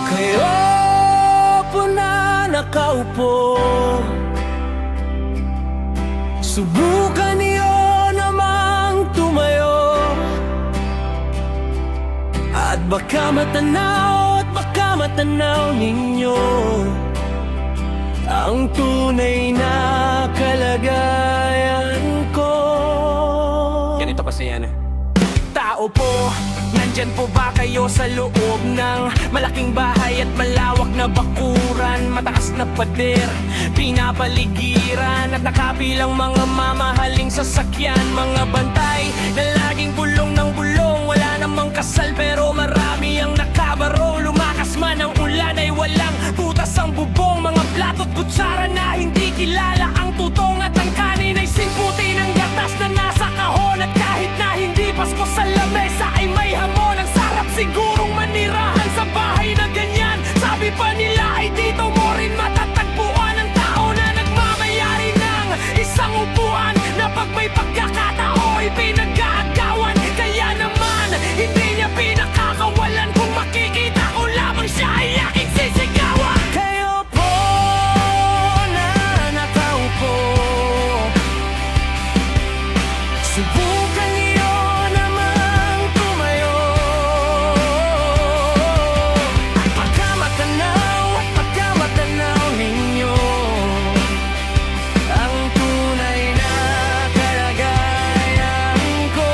Kayo po na nakaupo, subukan niyo namang tumayo, at baka matanaw ninyo ang tunay na kalagayan ko. Ganito kasi yan. Tao po, nandyan po ba kayo sa loob ng malaking bahay at malawak na bakuran? Mataas na pader, pinapaligiran at nakapilang mga mamahaling sasakyan. Mga bantay na laging bulong ng bulong, wala namang kasal pero marami ang nakabarong. Lumakas man ang ulan ay walang butas ang bubong. Mga plato't kutsara na hindi kilala ang tutong, at ang kanin ay simputi ng gatas na nasa kahon. At kahit na hindi Pasko sa lamesa ay may hamon. Ang sarap sigurong manirahan sa bahay na ganyan. Sabi pa nila ay dito mo rin matatagpuan ang tao na nagmamayari ng isang upuan, na pag may pagkakataon ay pinag-aagawan. Kaya naman hindi niya pinakakawalan, kung makikita ko lamang siya ay aking sisigawan. Kayo po na nakaupo, subukan niyo namang tumayo, at baka matanaw ninyo ang tunay na kalagayan ko.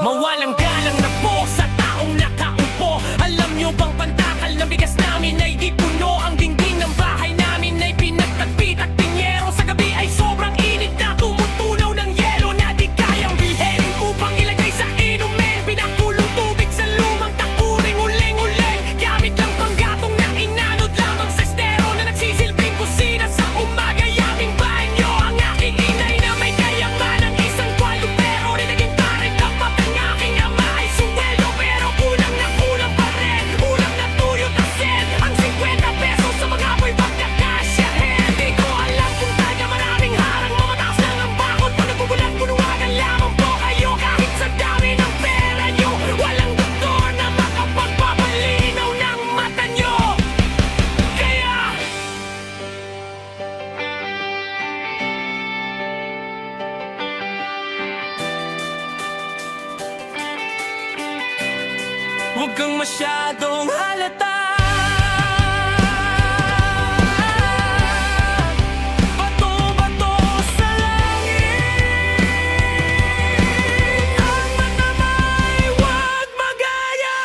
Mawalang galang na po sa taong nakaupo. Alam nyo bang pantakal na bigas namin ay di puno? Ang dingding ng bahay namin ay pinagtagpit at tinyero. Sa gabi ay sobrang init na tumutunaw ng yelo na di kayang bilhin upang ilagay sa inumin. Pinakulong tubig sa lumang takuring uling-uling, gamit lang panggatong na inanod lamang sa estero na nagsisilbing kusina sa umaga. Yaming banyo ang aking inay na may kayaman ng isang kwalyo, pero rinaging tarik ang matang aking ama ay suwelo. Pero kulang na kulang pa rin, ulam na tuyot at sin. Ang 50 pesos sa mga boy pagkakasyahin. Di ko alam kung taga maraming harang, mamataas lang ang bakod. Pag nagbubulan, bunuwagan lamang po kayo. Kahit sa dami ng pera nyo, walang doktor na makapagpapalinaw ng mata nyo. Kaya huwag kang masyadong halata. Bato-bato sa langit, ang mata mo'y huwag magaya.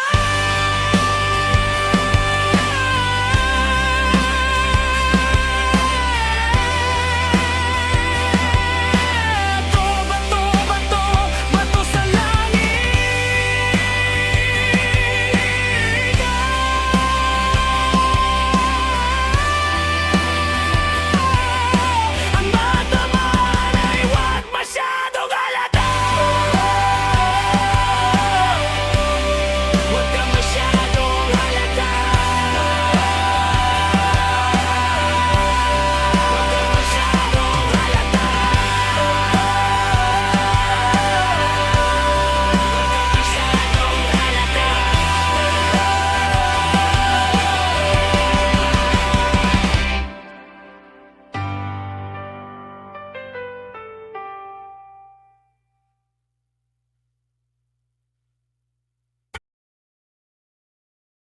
Bato sa langit, ang mata mo ay huwag masyadong halata. Huwag kang